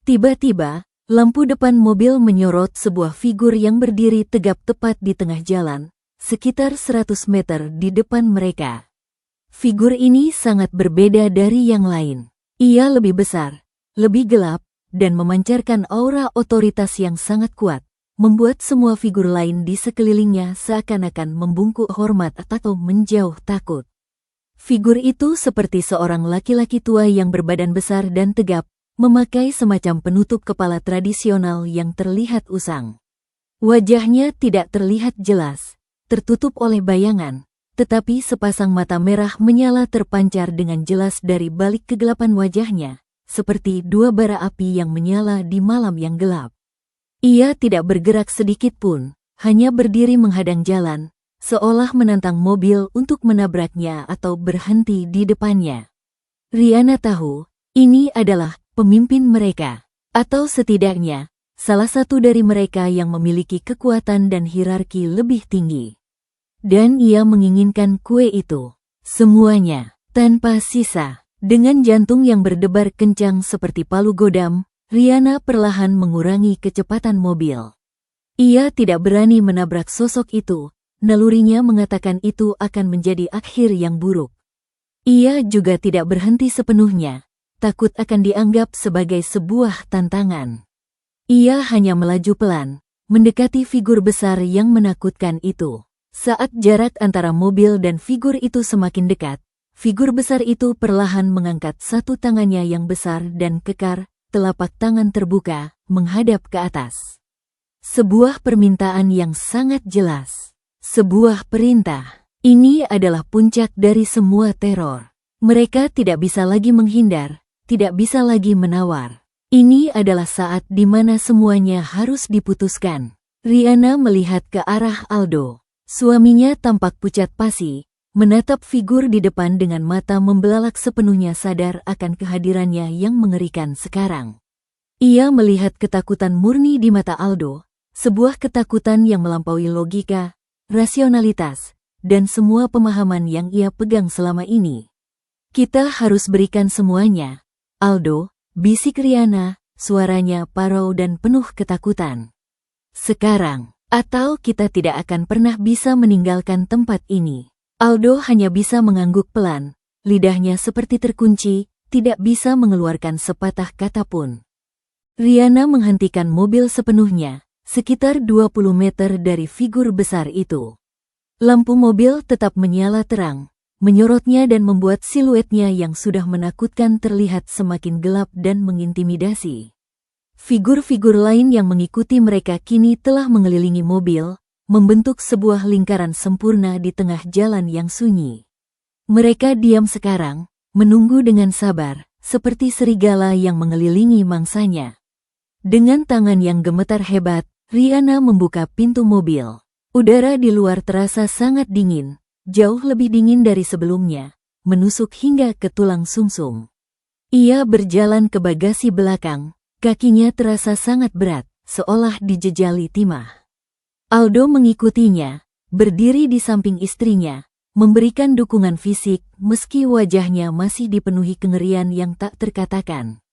Tiba-tiba, lampu depan mobil menyorot sebuah figur yang berdiri tegap tepat di tengah jalan, sekitar 100 meter di depan mereka. Figur ini sangat berbeda dari yang lain. Ia lebih besar, lebih gelap, dan memancarkan aura otoritas yang sangat kuat, membuat semua figur lain di sekelilingnya seakan-akan membungkuk hormat atau menjauh takut. Figur itu seperti seorang laki-laki tua yang berbadan besar dan tegap, memakai semacam penutup kepala tradisional yang terlihat usang. Wajahnya tidak terlihat jelas, tertutup oleh bayangan, tetapi sepasang mata merah menyala terpancar dengan jelas dari balik kegelapan wajahnya, seperti dua bara api yang menyala di malam yang gelap. Ia tidak bergerak sedikit pun, hanya berdiri menghadang jalan, seolah menantang mobil untuk menabraknya atau berhenti di depannya. Riana tahu, ini adalah pemimpin mereka, atau setidaknya, salah satu dari mereka yang memiliki kekuatan dan hierarki lebih tinggi. Dan ia menginginkan kue itu, semuanya, tanpa sisa. Dengan jantung yang berdebar kencang seperti palu godam, Riana perlahan mengurangi kecepatan mobil. Ia tidak berani menabrak sosok itu, nalurinya mengatakan itu akan menjadi akhir yang buruk. Ia juga tidak berhenti sepenuhnya, takut akan dianggap sebagai sebuah tantangan. Ia hanya melaju pelan, mendekati figur besar yang menakutkan itu. Saat jarak antara mobil dan figur itu semakin dekat, figur besar itu perlahan mengangkat satu tangannya yang besar dan kekar, telapak tangan terbuka, menghadap ke atas. Sebuah permintaan yang sangat jelas. Sebuah perintah. Ini adalah puncak dari semua teror. Mereka tidak bisa lagi menghindar, tidak bisa lagi menawar. Ini adalah saat di mana semuanya harus diputuskan. Rihanna melihat ke arah Aldo. Suaminya tampak pucat pasi, menatap figur di depan dengan mata membelalak sepenuhnya sadar akan kehadirannya yang mengerikan sekarang. Ia melihat ketakutan murni di mata Aldo, sebuah ketakutan yang melampaui logika, rasionalitas, dan semua pemahaman yang ia pegang selama ini. Kita harus berikan semuanya, Aldo, bisik Rihanna, suaranya parau dan penuh ketakutan. Sekarang, atau kita tidak akan pernah bisa meninggalkan tempat ini. Aldo hanya bisa mengangguk pelan, lidahnya seperti terkunci, tidak bisa mengeluarkan sepatah kata pun. Rihanna menghentikan mobil sepenuhnya, sekitar 20 meter dari figur besar itu. Lampu mobil tetap menyala terang, menyorotnya dan membuat siluetnya yang sudah menakutkan terlihat semakin gelap dan mengintimidasi. Figur-figur lain yang mengikuti mereka kini telah mengelilingi mobil, membentuk sebuah lingkaran sempurna di tengah jalan yang sunyi. Mereka diam sekarang, menunggu dengan sabar, seperti serigala yang mengelilingi mangsanya. Dengan tangan yang gemetar hebat, Rihanna membuka pintu mobil. Udara di luar terasa sangat dingin, jauh lebih dingin dari sebelumnya, menusuk hingga ke tulang sumsum. Ia berjalan ke bagasi belakang. Kakinya terasa sangat berat, seolah dijejali timah. Aldo mengikutinya, berdiri di samping istrinya, memberikan dukungan fisik meski wajahnya masih dipenuhi kengerian yang tak terkatakan.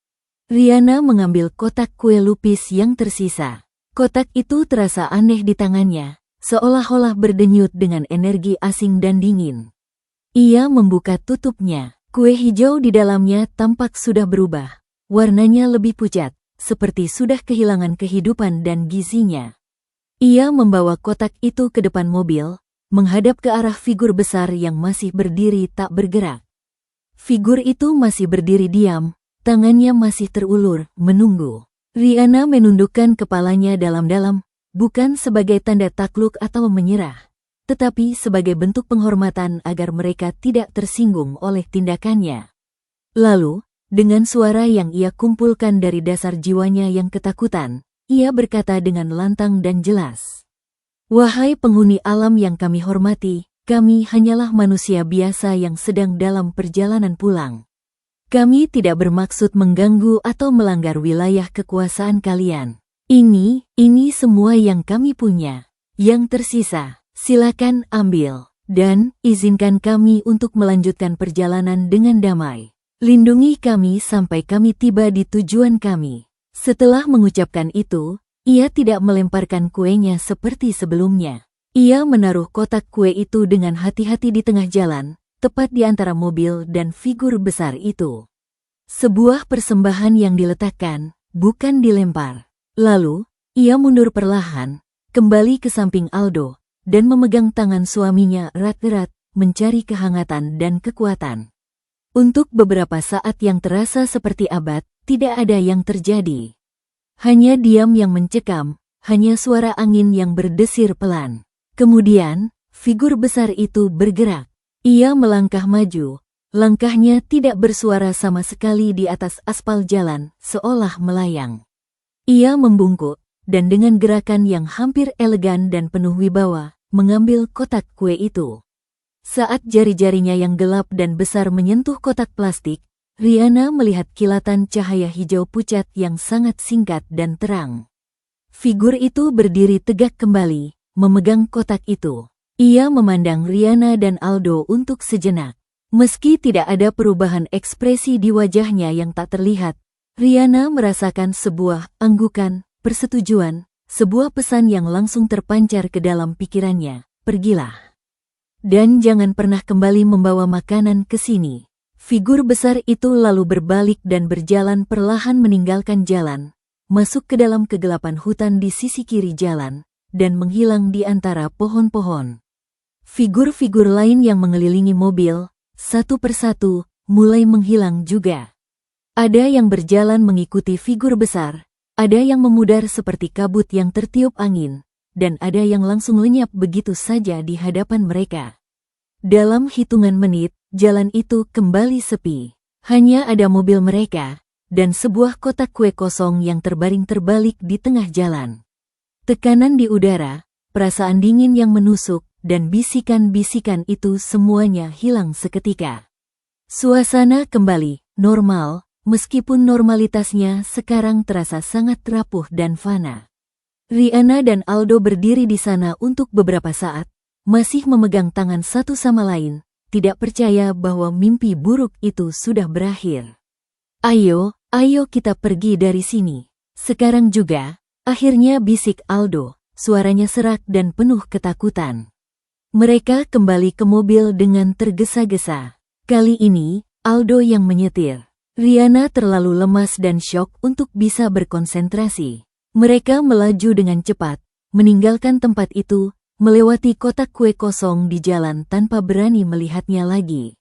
Rihanna mengambil kotak kue lupis yang tersisa. Kotak itu terasa aneh di tangannya, seolah-olah berdenyut dengan energi asing dan dingin. Ia membuka tutupnya. Kue hijau di dalamnya tampak sudah berubah. Warnanya lebih pucat, seperti sudah kehilangan kehidupan dan gizinya. Ia membawa kotak itu ke depan mobil, menghadap ke arah figur besar yang masih berdiri tak bergerak. Figur itu masih berdiri diam, tangannya masih terulur, menunggu. Rihanna menundukkan kepalanya dalam-dalam, bukan sebagai tanda takluk atau menyerah, tetapi sebagai bentuk penghormatan agar mereka tidak tersinggung oleh tindakannya. Lalu, dengan suara yang ia kumpulkan dari dasar jiwanya yang ketakutan, ia berkata dengan lantang dan jelas. Wahai penghuni alam yang kami hormati, kami hanyalah manusia biasa yang sedang dalam perjalanan pulang. Kami tidak bermaksud mengganggu atau melanggar wilayah kekuasaan kalian. Ini semua yang kami punya. Yang tersisa, silakan ambil, dan izinkan kami untuk melanjutkan perjalanan dengan damai. Lindungi kami sampai kami tiba di tujuan kami. Setelah mengucapkan itu, ia tidak melemparkan kuenya seperti sebelumnya. Ia menaruh kotak kue itu dengan hati-hati di tengah jalan, tepat di antara mobil dan figur besar itu. Sebuah persembahan yang diletakkan, bukan dilempar. Lalu, ia mundur perlahan, kembali ke samping Aldo, dan memegang tangan suaminya erat-erat, mencari kehangatan dan kekuatan. Untuk beberapa saat yang terasa seperti abad, tidak ada yang terjadi. Hanya diam yang mencekam, hanya suara angin yang berdesir pelan. Kemudian, figur besar itu bergerak. Ia melangkah maju, langkahnya tidak bersuara sama sekali di atas aspal jalan, seolah melayang. Ia membungkuk, dan dengan gerakan yang hampir elegan dan penuh wibawa, mengambil kotak kue itu. Saat jari-jarinya yang gelap dan besar menyentuh kotak plastik, Rihanna melihat kilatan cahaya hijau pucat yang sangat singkat dan terang. Figur itu berdiri tegak kembali, memegang kotak itu. Ia memandang Rihanna dan Aldo untuk sejenak. Meski tidak ada perubahan ekspresi di wajahnya yang tak terlihat, Rihanna merasakan sebuah anggukan, persetujuan, sebuah pesan yang langsung terpancar ke dalam pikirannya. Pergilah. Dan jangan pernah kembali membawa makanan ke sini. Figur besar itu lalu berbalik dan berjalan perlahan meninggalkan jalan, masuk ke dalam kegelapan hutan di sisi kiri jalan, dan menghilang di antara pohon-pohon. Figur-figur lain yang mengelilingi mobil, satu persatu, mulai menghilang juga. Ada yang berjalan mengikuti figur besar, ada yang memudar seperti kabut yang tertiup angin, dan ada yang langsung lenyap begitu saja di hadapan mereka. Dalam hitungan menit, jalan itu kembali sepi. Hanya ada mobil mereka, dan sebuah kotak kue kosong yang terbaring terbalik di tengah jalan. Tekanan di udara, perasaan dingin yang menusuk, dan bisikan-bisikan itu semuanya hilang seketika. Suasana kembali normal, meskipun normalitasnya sekarang terasa sangat rapuh dan fana. Rihanna dan Aldo berdiri di sana untuk beberapa saat, masih memegang tangan satu sama lain, tidak percaya bahwa mimpi buruk itu sudah berakhir. Ayo kita pergi dari sini. Sekarang juga, akhirnya bisik Aldo, suaranya serak dan penuh ketakutan. Mereka kembali ke mobil dengan tergesa-gesa. Kali ini, Aldo yang menyetir. Rihanna terlalu lemas dan syok untuk bisa berkonsentrasi. Mereka melaju dengan cepat, meninggalkan tempat itu, melewati kotak kue kosong di jalan tanpa berani melihatnya lagi.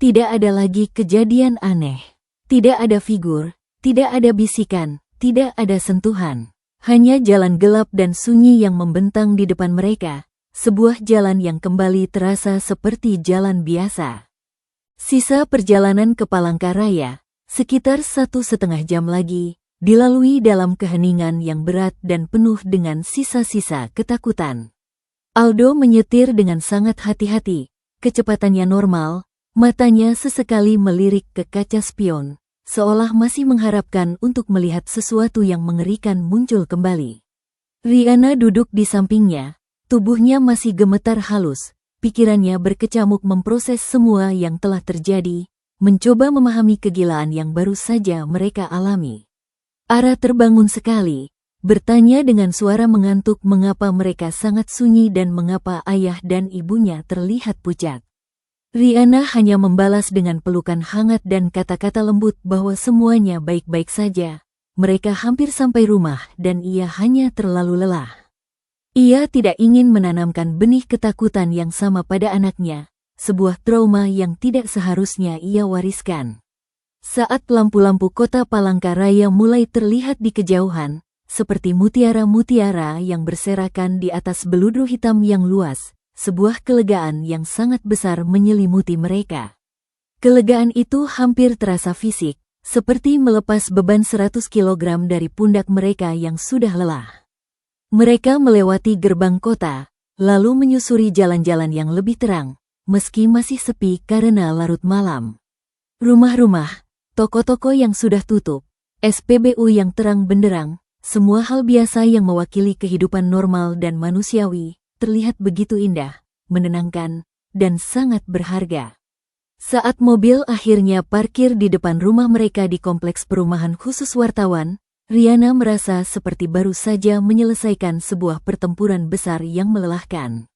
Tidak ada lagi kejadian aneh. Tidak ada figur, tidak ada bisikan, tidak ada sentuhan. Hanya jalan gelap dan sunyi yang membentang di depan mereka, sebuah jalan yang kembali terasa seperti jalan biasa. Sisa perjalanan ke Palangkaraya, sekitar 1,5 jam lagi, dilalui dalam keheningan yang berat dan penuh dengan sisa-sisa ketakutan. Aldo menyetir dengan sangat hati-hati, kecepatannya normal, matanya sesekali melirik ke kaca spion, seolah masih mengharapkan untuk melihat sesuatu yang mengerikan muncul kembali. Rihanna duduk di sampingnya, tubuhnya masih gemetar halus, pikirannya berkecamuk memproses semua yang telah terjadi, mencoba memahami kegilaan yang baru saja mereka alami. Ara terbangun sekali, bertanya dengan suara mengantuk mengapa mereka sangat sunyi dan mengapa ayah dan ibunya terlihat pucat. Rihanna hanya membalas dengan pelukan hangat dan kata-kata lembut bahwa semuanya baik-baik saja. Mereka hampir sampai rumah dan ia hanya terlalu lelah. Ia tidak ingin menanamkan benih ketakutan yang sama pada anaknya, sebuah trauma yang tidak seharusnya ia wariskan. Saat lampu-lampu kota Palangkaraya mulai terlihat di kejauhan, seperti mutiara-mutiara yang berserakan di atas beludru hitam yang luas, sebuah kelegaan yang sangat besar menyelimuti mereka. Kelegaan itu hampir terasa fisik, seperti melepas beban 100 kg dari pundak mereka yang sudah lelah. Mereka melewati gerbang kota, lalu menyusuri jalan-jalan yang lebih terang, meski masih sepi karena larut malam. Rumah-rumah, toko-toko yang sudah tutup, SPBU yang terang benderang, semua hal biasa yang mewakili kehidupan normal dan manusiawi, terlihat begitu indah, menenangkan, dan sangat berharga. Saat mobil akhirnya parkir di depan rumah mereka di kompleks perumahan khusus wartawan, Rihanna merasa seperti baru saja menyelesaikan sebuah pertempuran besar yang melelahkan.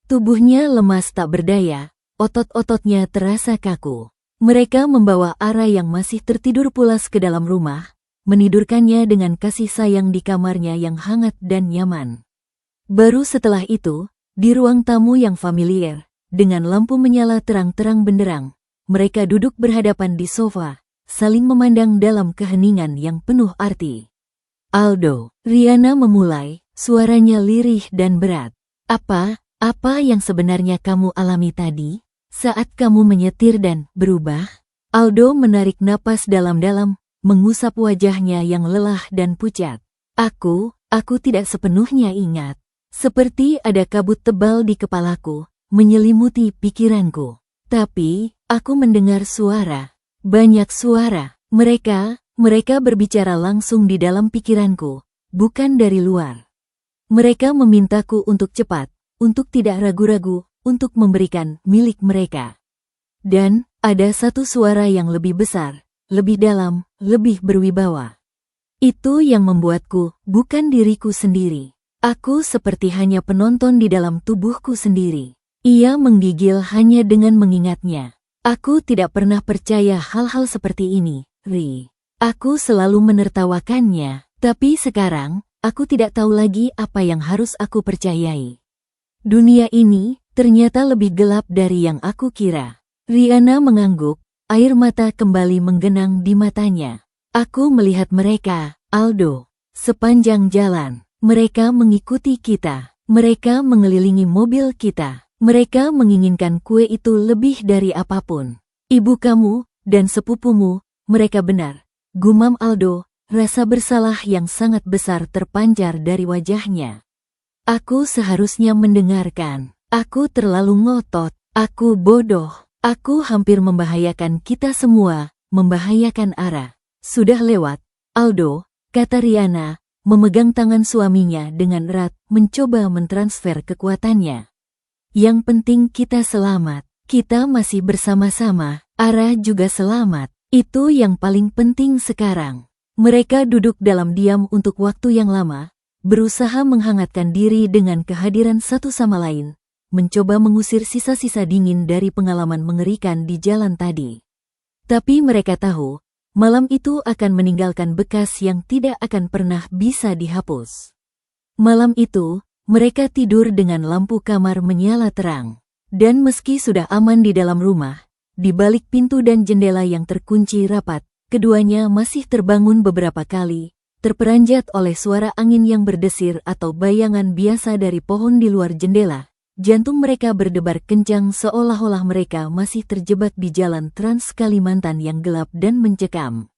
Tubuhnya lemas tak berdaya, otot-ototnya terasa kaku. Mereka membawa Ara yang masih tertidur pulas ke dalam rumah, menidurkannya dengan kasih sayang di kamarnya yang hangat dan nyaman. Baru setelah itu, di ruang tamu yang familiar, dengan lampu menyala terang-terang benderang, mereka duduk berhadapan di sofa, saling memandang dalam keheningan yang penuh arti. Aldo, Rihanna memulai, suaranya lirih dan berat. Apa yang sebenarnya kamu alami tadi? Saat kamu menyetir dan berubah? Aldo menarik napas dalam-dalam, mengusap wajahnya yang lelah dan pucat. Aku tidak sepenuhnya ingat. Seperti ada kabut tebal di kepalaku, menyelimuti pikiranku. Tapi, aku mendengar suara. Banyak suara. Mereka berbicara langsung di dalam pikiranku, bukan dari luar. Mereka memintaku untuk cepat, untuk tidak ragu-ragu, untuk memberikan milik mereka. Dan, ada satu suara yang lebih besar, lebih dalam, lebih berwibawa. Itu yang membuatku, bukan diriku sendiri. Aku seperti hanya penonton di dalam tubuhku sendiri. Ia menggigil hanya dengan mengingatnya. Aku tidak pernah percaya hal-hal seperti ini, Ri. Aku selalu menertawakannya. Tapi sekarang, aku tidak tahu lagi apa yang harus aku percayai. Dunia ini ternyata lebih gelap dari yang aku kira. Rihanna mengangguk, air mata kembali menggenang di matanya. Aku melihat mereka, Aldo. Sepanjang jalan, mereka mengikuti kita. Mereka mengelilingi mobil kita. Mereka menginginkan kue itu lebih dari apapun. Ibu kamu dan sepupumu, mereka benar. Gumam Aldo, rasa bersalah yang sangat besar terpancar dari wajahnya. Aku seharusnya mendengarkan. Aku terlalu ngotot. Aku bodoh. Aku hampir membahayakan kita semua, membahayakan Ara. Sudah lewat, Aldo, kata Rihanna, memegang tangan suaminya dengan erat, mencoba mentransfer kekuatannya. Yang penting kita selamat. Kita masih bersama-sama. Ara juga selamat. Itu yang paling penting sekarang. Mereka duduk dalam diam untuk waktu yang lama, berusaha menghangatkan diri dengan kehadiran satu sama lain, mencoba mengusir sisa-sisa dingin dari pengalaman mengerikan di jalan tadi. Tapi mereka tahu, malam itu akan meninggalkan bekas yang tidak akan pernah bisa dihapus. Malam itu, mereka tidur dengan lampu kamar menyala terang. Dan meski sudah aman di dalam rumah, di balik pintu dan jendela yang terkunci rapat, keduanya masih terbangun beberapa kali, terperanjat oleh suara angin yang berdesir atau bayangan biasa dari pohon di luar jendela. Jantung mereka berdebar kencang seolah-olah mereka masih terjebak di jalan Trans Kalimantan yang gelap dan mencekam.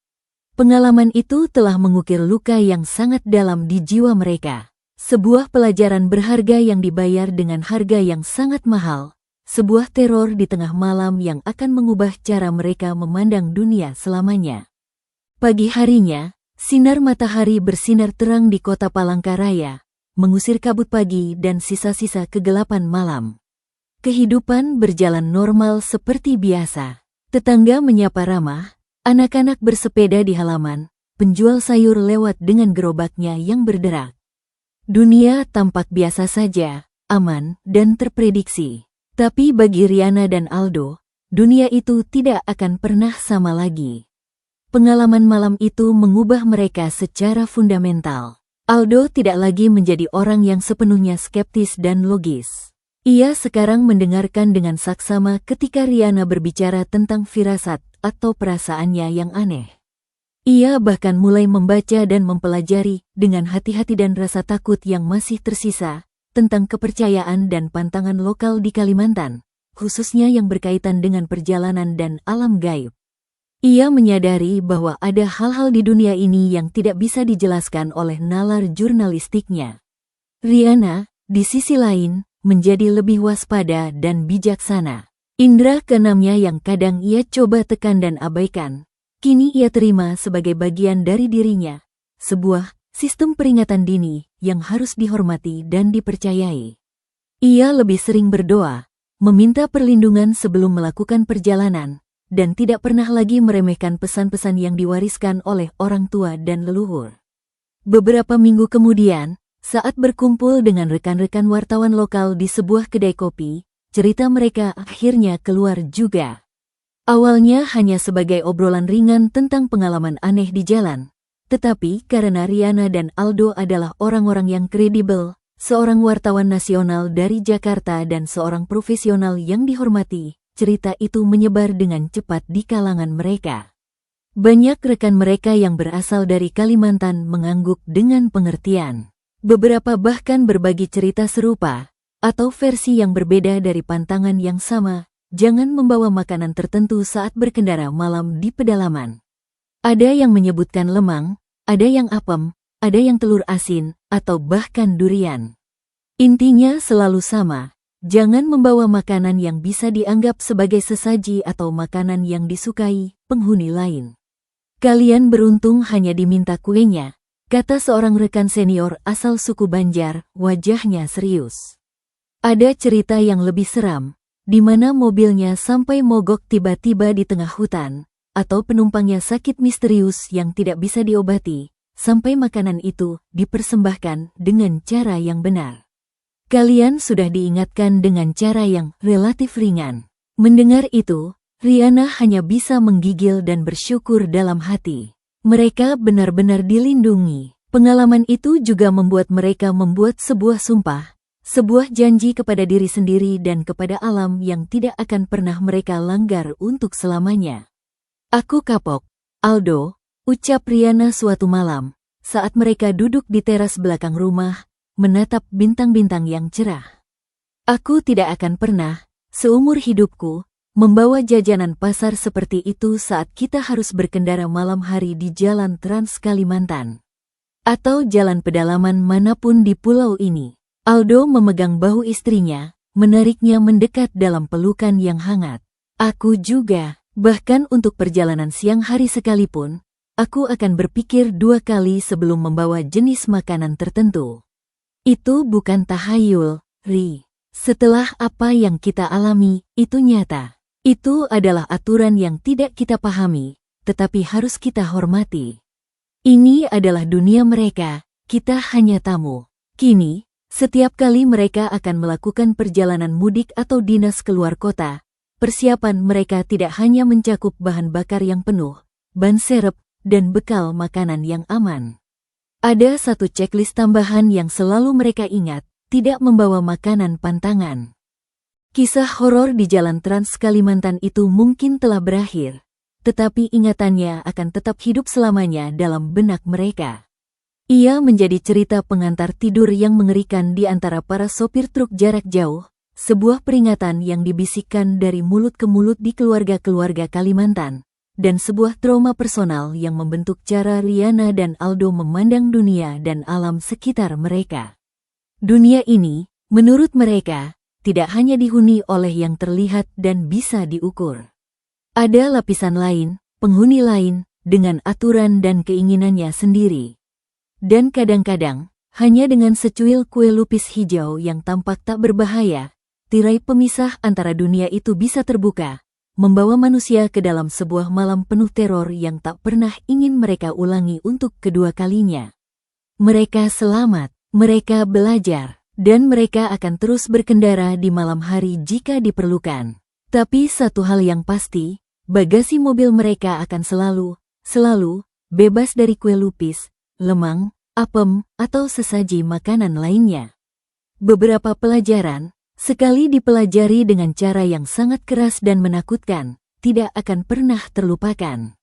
Pengalaman itu telah mengukir luka yang sangat dalam di jiwa mereka. Sebuah pelajaran berharga yang dibayar dengan harga yang sangat mahal. Sebuah teror di tengah malam yang akan mengubah cara mereka memandang dunia selamanya. Pagi harinya, sinar matahari bersinar terang di kota Palangkaraya, mengusir kabut pagi dan sisa-sisa kegelapan malam. Kehidupan berjalan normal seperti biasa. Tetangga menyapa ramah, anak-anak bersepeda di halaman, penjual sayur lewat dengan gerobaknya yang berderak. Dunia tampak biasa saja, aman, dan terprediksi. Tapi bagi Rihanna dan Aldo, dunia itu tidak akan pernah sama lagi. Pengalaman malam itu mengubah mereka secara fundamental. Aldo tidak lagi menjadi orang yang sepenuhnya skeptis dan logis. Ia sekarang mendengarkan dengan saksama ketika Rihanna berbicara tentang firasat atau perasaannya yang aneh. Ia bahkan mulai membaca dan mempelajari dengan hati-hati dan rasa takut yang masih tersisa tentang kepercayaan dan pantangan lokal di Kalimantan, khususnya yang berkaitan dengan perjalanan dan alam gaib. Ia menyadari bahwa ada hal-hal di dunia ini yang tidak bisa dijelaskan oleh nalar jurnalistiknya. Rihanna, di sisi lain, menjadi lebih waspada dan bijaksana. Indra keenamnya yang kadang ia coba tekan dan abaikan, kini ia terima sebagai bagian dari dirinya, sebuah sistem peringatan dini yang harus dihormati dan dipercayai. Ia lebih sering berdoa, meminta perlindungan sebelum melakukan perjalanan, dan tidak pernah lagi meremehkan pesan-pesan yang diwariskan oleh orang tua dan leluhur. Beberapa minggu kemudian, saat berkumpul dengan rekan-rekan wartawan lokal di sebuah kedai kopi, cerita mereka akhirnya keluar juga. Awalnya hanya sebagai obrolan ringan tentang pengalaman aneh di jalan, tetapi karena Rihanna dan Aldo adalah orang-orang yang kredibel, seorang wartawan nasional dari Jakarta dan seorang profesional yang dihormati, cerita itu menyebar dengan cepat di kalangan mereka. Banyak rekan mereka yang berasal dari Kalimantan mengangguk dengan pengertian. Beberapa bahkan berbagi cerita serupa, atau versi yang berbeda dari pantangan yang sama. Jangan membawa makanan tertentu saat berkendara malam di pedalaman. Ada yang menyebutkan lemang, ada yang apem, ada yang telur asin, atau bahkan durian. Intinya selalu sama, jangan membawa makanan yang bisa dianggap sebagai sesaji atau makanan yang disukai penghuni lain. Kalian beruntung hanya diminta kuenya, kata seorang rekan senior asal suku Banjar, wajahnya serius. Ada cerita yang lebih seram, di mana mobilnya sampai mogok tiba-tiba di tengah hutan, atau penumpangnya sakit misterius yang tidak bisa diobati, sampai makanan itu dipersembahkan dengan cara yang benar. Kalian sudah diingatkan dengan cara yang relatif ringan. Mendengar itu, Rihanna hanya bisa menggigil dan bersyukur dalam hati. Mereka benar-benar dilindungi. Pengalaman itu juga membuat mereka membuat sebuah sumpah, sebuah janji kepada diri sendiri dan kepada alam yang tidak akan pernah mereka langgar untuk selamanya. Aku kapok, Aldo, ucap Riana suatu malam, saat mereka duduk di teras belakang rumah, menatap bintang-bintang yang cerah. Aku tidak akan pernah, seumur hidupku, membawa jajanan pasar seperti itu saat kita harus berkendara malam hari di jalan Trans Kalimantan. Atau jalan pedalaman manapun di pulau ini. Aldo memegang bahu istrinya, menariknya mendekat dalam pelukan yang hangat. Aku juga, bahkan untuk perjalanan siang hari sekalipun, aku akan berpikir 2 kali sebelum membawa jenis makanan tertentu. Itu bukan tahayul, Ri. Setelah apa yang kita alami, itu nyata. Itu adalah aturan yang tidak kita pahami, tetapi harus kita hormati. Ini adalah dunia mereka, kita hanya tamu. Kini, setiap kali mereka akan melakukan perjalanan mudik atau dinas keluar kota, persiapan mereka tidak hanya mencakup bahan bakar yang penuh, ban serep, dan bekal makanan yang aman. Ada satu checklist tambahan yang selalu mereka ingat, tidak membawa makanan pantangan. Kisah horor di Jalan Trans Kalimantan itu mungkin telah berakhir, tetapi ingatannya akan tetap hidup selamanya dalam benak mereka. Ia menjadi cerita pengantar tidur yang mengerikan di antara para sopir truk jarak jauh, sebuah peringatan yang dibisikkan dari mulut ke mulut di keluarga-keluarga Kalimantan, dan sebuah trauma personal yang membentuk cara Riana dan Aldo memandang dunia dan alam sekitar mereka. Dunia ini, menurut mereka, tidak hanya dihuni oleh yang terlihat dan bisa diukur. Ada lapisan lain, penghuni lain, dengan aturan dan keinginannya sendiri. Dan kadang-kadang, hanya dengan secuil kue lupis hijau yang tampak tak berbahaya, tirai pemisah antara dunia itu bisa terbuka, membawa manusia ke dalam sebuah malam penuh teror yang tak pernah ingin mereka ulangi untuk kedua kalinya. Mereka selamat, mereka belajar, dan mereka akan terus berkendara di malam hari jika diperlukan. Tapi satu hal yang pasti, bagasi mobil mereka akan selalu, bebas dari kue lupis, lemang, apem, atau sesaji makanan lainnya. Beberapa pelajaran, sekali dipelajari dengan cara yang sangat keras dan menakutkan, tidak akan pernah terlupakan.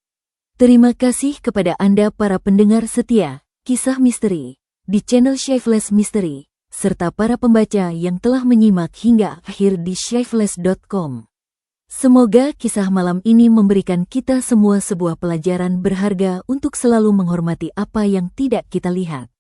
Terima kasih kepada Anda para pendengar setia, kisah misteri, di channel Shaifless Mystery, serta para pembaca yang telah menyimak hingga akhir di shaifless.com. Semoga kisah malam ini memberikan kita semua sebuah pelajaran berharga untuk selalu menghormati apa yang tidak kita lihat.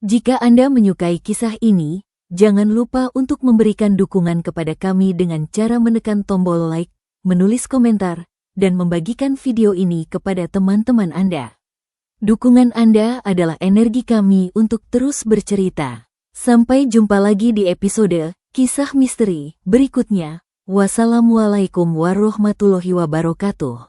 Jika Anda menyukai kisah ini, jangan lupa untuk memberikan dukungan kepada kami dengan cara menekan tombol like, menulis komentar, dan membagikan video ini kepada teman-teman Anda. Dukungan Anda adalah energi kami untuk terus bercerita. Sampai jumpa lagi di episode Kisah Misteri berikutnya. Wassalamualaikum warahmatullahi wabarakatuh.